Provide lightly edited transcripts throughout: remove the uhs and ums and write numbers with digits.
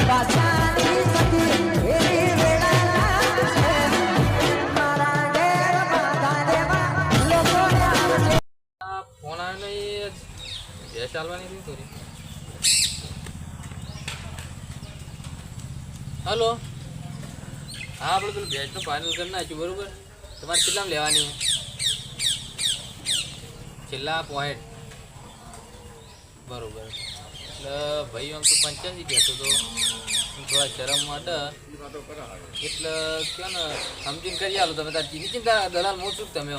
Phone આવે ને એ ભેંસ ચાલવાની હતી થોડી. હલો, હા આપણે પેલું ભેંસનું ફાઇનલ કરી નાખ્યું બરોબર. તમારે કેટલામાં લેવાની છેલ્લા પોઈન્ટ બરોબર. એટલે ભાઈ આમ તો 85 કહેતો હતો, થોડા શરમ માટે એટલે કયો ને સમજીને કરી આલો તમે. તાર ચિંતા દલાલ હું છું તમે.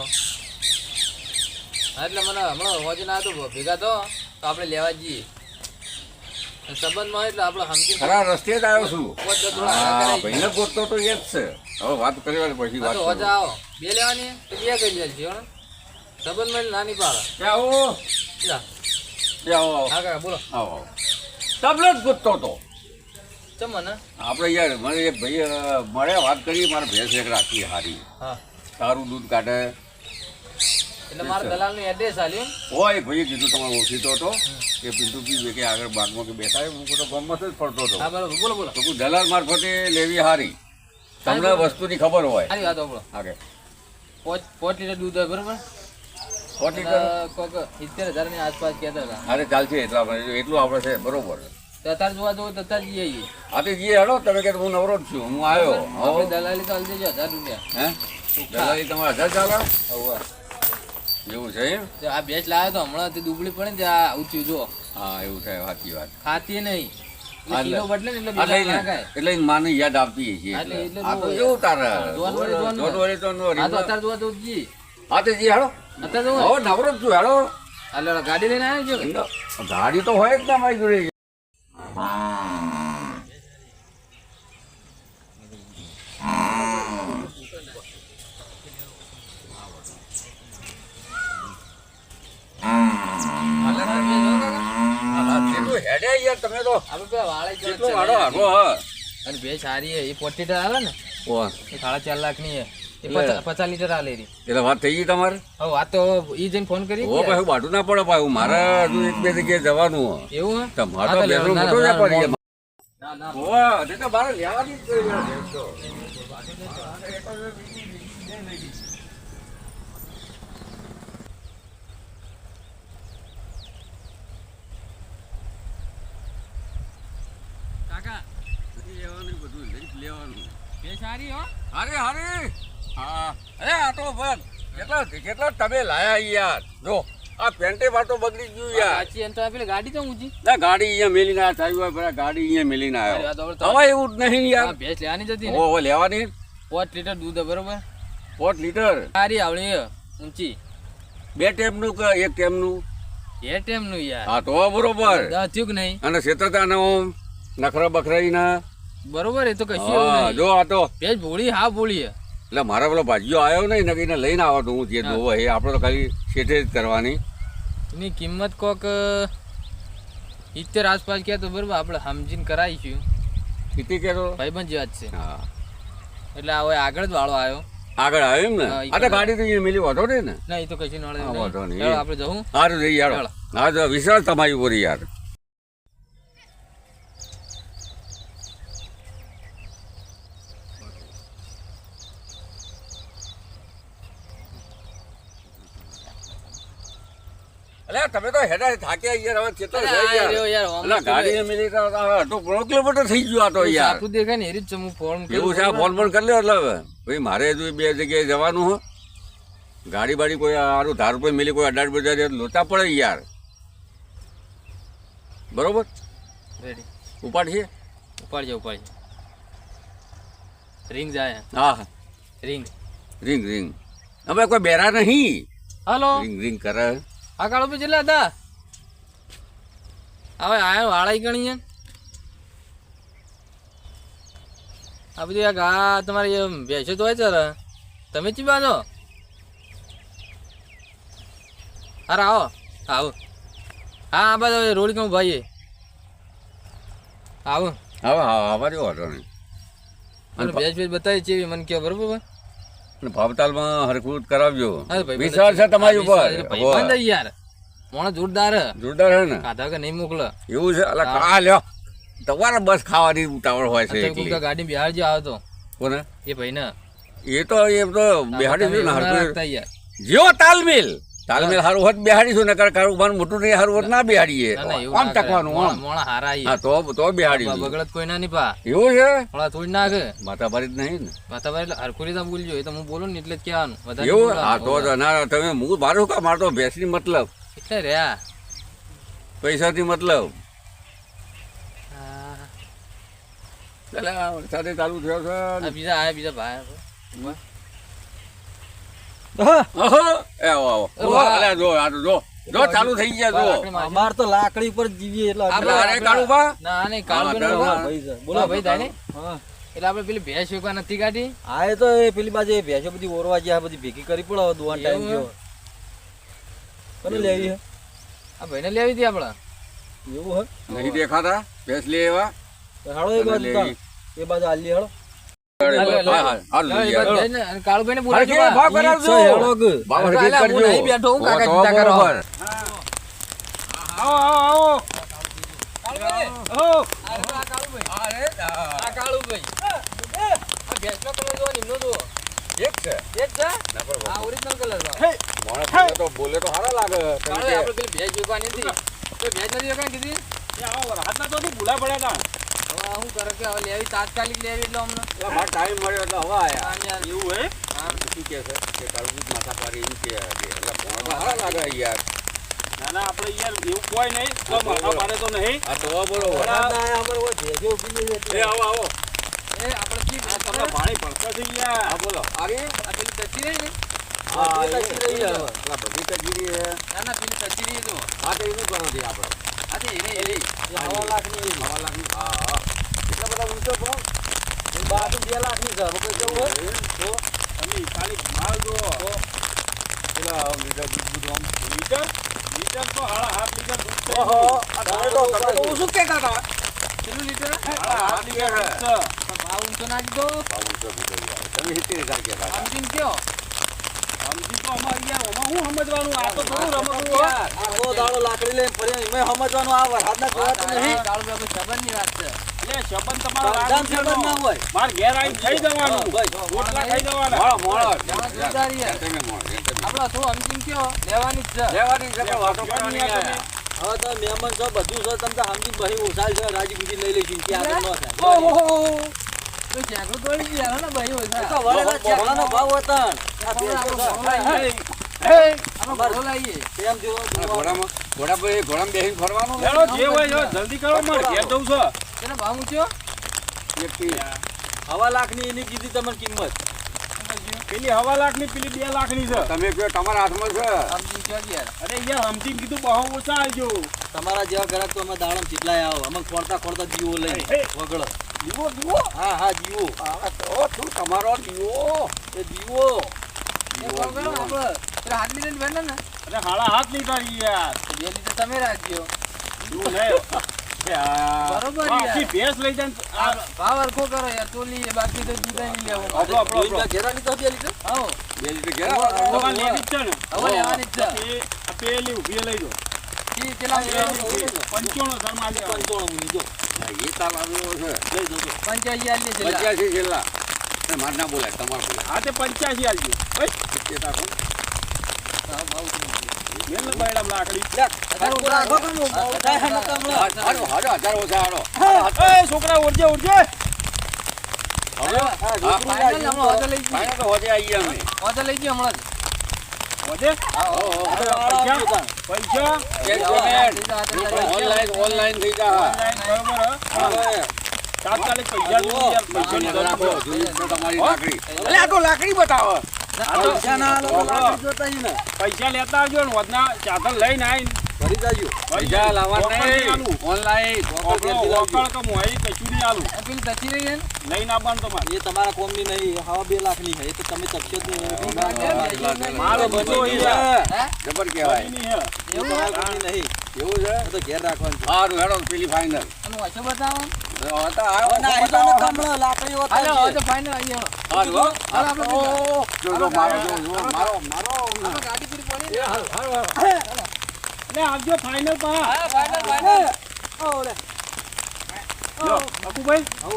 હા એટલે મને હમણાં હોજે ના હતો ભેગા તો આપણે લેવા જઈએ સંબંધમાં એટલે આપણે સમજી ખરા રસ્તે જ આવ્યો છું. ભાઈને ગોતતો તો એ જ છે. હવે વાત કરી પછી વાત હોજા આવો બે લેવાની તો બે કરી જાય છે સંબંધમાં નાની પાડે આવો આવો હા કાકા બોલો. આવો તબલો જ ગોતતો હતો. ચમ ને આપણે યાર મને એક ભાઈ મળ્યા વાત કરી મારે ભેંસ એક રાખી હારી હા સારું દૂધ કાઢે એટલે મારા દલાલનું એડ્રેસ આલ્યું હોય ભાઈએ કીધું તમારે ઓળખીતો હતો કે પિન્ટુ પી કે આગળ બાગમાં કે બેઠા હું તો ગમત જ ફરતો હતો. હા બરોબર બોલો બોલો. તો કોઈ દલાલ મારફતે લેવી હારી તમને વસ્તુની ખબર હોય. સારી વાત બોલો. આગળ 5 લીટર દૂધ હોય બરોબર. 4 લીટર કોક 70,000 ની આસપાસ કહેતા હતા. અરે ચાલશે એટલું આપણે છે બરોબર. અત્યારે જોવા જવું તો અત્યારે જઈએ. હા તો જઈએ હેડો તમે કે હું નવરો જ છું હું આવ્યો. આપણે દલાલી તો હાલ દેજો 1000 રૂપિયા. હે દલાલી તમારે 1000 ચાલે હવે એવું છે એમ. આ ભેંસ લાવ્યો તો હમણાં તે દુબળી પડે ને ત્યાં ઊંચું જો. હા એવું થાય સાચી વાત. ખાતી નહીં કિલો બદલે ને એટલે માને યાદ આપતી છે. આ તો એવું તારે અત્યારે જોવા તો જી. હા તો જી હેડો અત્યારે હવે નવરો જ છું હેડો. હાલો ગાડી લઈને આવ્યો છો. ગાડી તો હોય જ ના મારી જોડે. તમે તો અને ભેંસ સારી હે એ 40 લીટર આવે ને એ 4.5 લાખ ની હે એ 50 લીટર આલે રી. એટલે વાત થઈ ગઈ તમારે. હવે વાત તો ઈ જઈને ફોન કરી ઓ ભાઈ બાટું ના પડે ભાઈ મારે હજુ એક બે જગ્યાએ જવાનું એવું હે તમારે તો બેસો મોટો વેપારી ના ના ઓવા તે તો બારે લેવાની જ છે. કાકા લેવાનું બધું લઈ લેવાનું. ભેંસ સારી હો. અરે અરે હા અરે આ તો બસ કેટલા તમે લાયા યાર. જો આ પેન્ટે વાટો બગડી ગયું યાર. સાચી એમ તો પેલી ગાડી તો ઊંચી ના ગાડી અહીંયા મેલીને આ થયું હોય બરા ગાડી અહીંયા મેલીને આવ્યો. હવે એવું જ નહીં યાર. ભેંસ લેવાની જ હતી ને. ઓ લેવાની 5 લીટર દૂધ બરોબર. 5 લીટર સારી આવડી ઊંચી. 2 ટેમનું કે 1 ટેમનું? 2 ટેમનું યાર. હા તો બરોબર. થયું કે નહીં. અને શેતરતાનો નખરા બખરાઈના બરોબર એ તો કશું એવું નહીં. જો આ તો ભેંસ ભોળી હા ભોળી એટલે મારા પેલો ભાજીઓ આવ્યો નહીં ને એને લઈને આવો તો હું જે દોવો એ આપણે તો ખાલી શેઠે જ કરવાની. એની કિંમત કોક 70 આસપાસ કહે તો બરોબર આપણે સમજીને કરાવીશું. સ્થિતિ કે તો ભાઈબંધ જેવા જ છે. હા એટલે હવે આગળ જ વાળો આવ્યો. આગળ આવ્યો એમ ને. આ તો ગાડી તો અહીંયા મિલી વાંધો નહીં ને. ના એ તો કશું નડે વાંધો નહીં. આપણે જવું સારું જઈ યાર. હા તો વિશ્વાસ તમારી ઉપર યાર. અલ્યા તમે તો હેડા થાક્યા યાર હવે કેટલા થઈ યાર. અલ્યા ગાડી મિલી તો 2 કિલોમીટર થઈ ગયું આ તો યાર. આપણું દેખાય ને એરી જ હું ફોન એવું છે. આ ફોન પણ કરી લ્યો એટલે હવે ભાઈ મારે હજુ 2 જગ્યાએ જવાનું હો. ગાડી બાડી કોઈ સારું ધાર ઉપર મિલી કોઈ 18 લોચા પડે યાર. બરોબર રેડી ઉપાડશે ઉપાડજે રિંગ જાય. હા હા રિંગ રિંગ રિંગ અમે કોઈ બેરા નહીં. હાલો રિંગ રિંગ કરે. આ કાળો પે કેટલા હતા હવે આયો વાળાઈ ગણી આ બધી આ ઘા તમારી ભેંસો તો હોય છે તમે ચી બાંધો. અરે આવો આવો હા આ બધા રોડ કહું ભાઈ આવો હા હા અમારી વાંધો નહીં. અને ભેંસ બતાવી છે મને કહો બરોબર. ભાવતાલમાં હરખું કરાવજો. વિશ્વાસ છે તમારી ઉપર યાર. મોણો જોરદાર જોરદાર હે ને. કાઢા કે નહીં મોકલો એવું છે. અલા કા લ્યો તમારે બસ ખાવાની ઉતાવળ હોય છે અત્યારે કોઈક એટલી ગાડી બિહાર જે આવ્યો તો કોને એ ભાઈ ને એ તો બેહાડી છું ને હરખું. યાર જેવો તાલમેલ સારું હોત બેહાડીશું ને કારોબાર મોટું નહીં સારું હોત ના બેહાડીએ ના, ના, એવું આમ ના કરે. ટકવાનું આમ મોણા હારા હા તો બેહાડીશું બગડત કોઈ ના નહીં પા એવું છે થોડા થોડી નાખે માથાભારી જ નહીં ને માથા એટલે હરખું રીતે બોલજો એ તો હું બોલું ને એટલે જ કહેવાનું વધારે એવું નહીં હા તો બોલવાનું. ના તમે હું મારું કામ મારતો ભેંસની મતલબ એટલે રહ્યા પૈસાથી મતલબ હા. ચાલે આ સાથે ચાલુ થયો છે આ બીજા આયા બીજા ભાઈ ઓહો, એ આવો અલ્યા જો આ તો જો ચાલુ થઈ ગયા જો અમાર તો લાકડી પર જીવીએ એટલે આપણે અરે કાળુબા ના નહીં કાળું હા, બેન હા, ભાઈ છે. બોલો ભાઈ થાય ને હા એટલે આપણે પેલી ભેંસ વેકવા નથી કાઢી આ એ તો એ પેલી બાજુ એ ભેંસો બધી ઓરવા ગયા બધી ભેગી કરી પડે હવે દુવાન ટાઈમ એવું? ગયો કોને લેવી હે આ ભાઈને લેવી હતી આપણે એવું હે નહીં દેખાતા ભેંસ લે એવા તો હાલો એ બાજુ લેવી. એ બાજુ આલી હાલો હા, હા, હાલ લઈ એ જાઓ. બાજુ જઈને અને કાળુભાઈને બોલાવજો હરખી બા. ભાવ કરાવજો. ઈ છે હેળો કે. બાબા અરે હરખી અલા, હું કરજો. નહીં બેઠો, હું કાકા તો ચિંતા કરો. બરોબર. કાળુભાઈ. આ કાળુભાઈ. આ કાળુભાઈ. આ ભેંસનો colour જુઓ ને એમનો જુઓ. એક છે એક છે? ના, બરોબર. આ original colour છે. માણસ બોલે તો બોલે તો સારા લાગે કાળુભાઈ, આપણે પેલી ભેંસ વેકવાની હતી. તો ભેંસ નથી વેકવાની કીધી? હવે આ શું કરે કે હવે લેવી તાત્કાલિક લેવી એટલે અમને ટાઈમ મળ્યો એટલે હવે આયા આમ યાર. એવું હે શું કે છે કે તારું દૂધ માથા પાડી એમ કે એટલે ભોણો તો સારા લાગે યાર આ તો બરોબર વરાળ ના આયા અમારે ઓય ભેજો ઊભી નહીં રહેતી. આવો એ આપણે કી ભેંસ ખબર? હા બોલો અરે આ પેલી તચી રહી ને? હા, એ તો રહી હવે. પેલા બધી કચીરી હે ના ના પેલી તચી રહી જો. હા તો એનું કરો દે આપણે આ તો એ રહી. એ હવા લાખની એવી. હવા લાગી હા કેટલા બધા ઊંચો પણ એ બાજુ 2 લાખની છે. હવે કોઈ કેવું હોય? તો પેલા મીટર દૂધ આમ ઓહો, આ તારે તો તો ઓછું કે કાકા કેટલું લીટર? હાથ લીટર હે પણ ભાવ ઊંચો નાખી દો. તમે 70,000 કે કાકા સમજીને કયો? આખો દાડો લાકડી લઈને ફરી એમાં સમજવાનું આ વરસાદના કહેવાતું નહીં. આ કાળુભાઈ કોઈ સંબંધની વાત છે. બધાને ખબર ના હોય. મોળો મોળો જાણ જોરદારી છે. તમે મોળો આપણે થોડું સમજીને કયો? લેવાની જ છે. લેવાની છે પણ વાતો કરવાની આયા હવે તમે મહેમાન છો બધું છે તમે તો સમજી બહી ઉછાલ છે રાજી ખુશી લઈ લઈશું કે આગળ ન થાય. ઓહો. તો ચેકડો તોડી ગયા હે ને ભાઈ હોય એ તો વળેલા ચેકડાનો ભાવ હતા. આ ભેંસો છે. આપણે ઘોડો લાવીએ. તેમ જો ઘોડા બેસીને ફરવાનું તેનો ભાવ ઊંચ્યો? એક પી. હવા લાખની એની કીધી તમને કિંમત. પેલી હવા લાખની પેલી 2 લાખની છે. તમે કહો તમારા હાથમાં છે સમજીને કયો કે યાર. અરે યાર સમજી કીધું બહુ ઓછા આવજો. તમારા જેવા ગ્રાહક તો અમે દાડમ ચીટલાય આવો અમે ખોરતા જીવો લઈ હે. વગડો. જીવો હા જીવો. આ તો શું તમારો જીવો એ જીવો. એ ભાવ કરો આપણે. પેલા હાથ લીધે ને ભેંડો ને? અરે હાડા હાથ લીધા યાર. તો 2 લીટર તમે રાખજો. એવું નહીં. બરોબર આખી યાર. ભેંસ લઈ જાય ને આ ભાવ હરખો કરો યાર. તો લઈએ બાકી તો દૂધ નહીં લેવું. આપણો જોઈને ઘેરા લીધો 2 લીટર. આવો. 2 લીટર ઘેરા તમારે લેવી જ છે ને. હવે લેવાની જ છે. આ પેલી ઊભી લઈ દો. ઈ કેટલા પેલી 95 શર્મા લે. 55 મુની જો. એ તાર આવ્યો છે લઈ દો જો. 85 આલી છે. 85 છેલ્લા માર ના બોલાય તમારે બોલાય હા તે 85 આલજો. ઓય તે તાકો મેલ ને બૈડા લાકડી. હરખું રાખો કે હું બધાય હમે કમળા. હારો હારો 1000 ઓછા હારો એ છોકરા ઉડજે ઉડજે. હવે હા જોકરું ફાઇનલ રાખજો. હમણાં ઓર્ડર લઈ ગયો. ફાઈનલ તો હોજે આવીએ અમે ઓર્ડર લઈ ગયો હમણાં જ. વધે આપણે વાળા આપજો તાણ. પૈસા ઓનલાઈન થઈ જા હવે તાત્કાલિક પૈસા દો યાર. પૈસાની જરૂર રાખો છે. જોઈએ તો તમારી લાકડી અલે આ તો લાકડી બતાવો પૈસા ના આલો તો લાકડી જોતા ઈ ને. પૈસા લેતા આવજો ને વધના ચાદર લઈને આવીને ભરી જાજો. પૈસા લાવવા નહીં આલું. ઓનલાઈન વકળ કે મોહી કશું નહીં આલું. આ પેલી તચી રહી છે ને? લઈને આવવાનું તમારે. એ તમારા કોમની નહીં હવા 2 લાખની છે એ તો તમે ચકશો જ નહીં. મારો બધો યાર. હે? જબર કહેવાય નહીં હે. એ તમારા કોમની નહીં. એવું છે એ તો ઘેર રાખવાનું છે. સારું હેડો પેલી ફાઈનલ આનો વાંચો બતાવો. હતા હવે ના આવ્યો એ તો ને કમળો લાકડી હાલો હોતા હવે તો ફાઇનલ આવી જાઓ. સારું હો હાલો આપણે બીજા. જો જો મારો જો મારો આપણે ગાડી પૂરી પડી ને? એટલે આવજો ફાઇનલ પા. હા ફાઇનલ ફાઇનલ. ઓલે જો અકુભાઈ હઉ.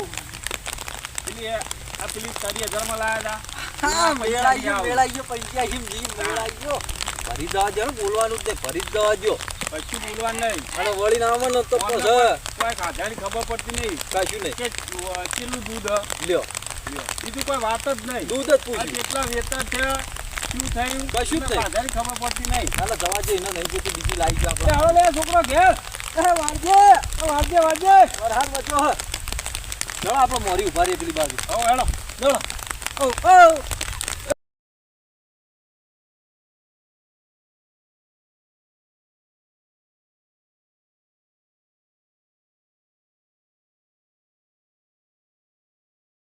પેલી તારી 1000 માં લાયા હા, મેળાઈ ગયો, મેળાઈ ગયો, 85 જી મેળાઈ ગયો. ભરી જવા દો ને, બોલવાનું જ નહીં, ભરી જ જવા દો. હતા કશું બોલવાનું નહીં અને વળી ના આવે ને તો કોણ પછી કોઈ ખાધાની ખબર પડતી નહીં કશું નહીં. કે કેટલું દૂધ હ? લ્યો, બીજું કોઈ વાત જ નહીં દૂધ જ આ પૂછ્યું. કેટલા વેતર છે શું થયું કશું જ એને નહીં. ખાધાની ખબર પડતી નહીં ચાલો જવા દે, એને નહીં જોતું, બીજી લાવી દો એ આપણે. હવે લે છોકરો ઘેર વાંજે, વાજે વરસાદ બચ્યો હ. ચલો આપણે મોરી ઉભા રહીએ પેલી બાજુ. હવે હેડો ચલો. ઓ, ઓ.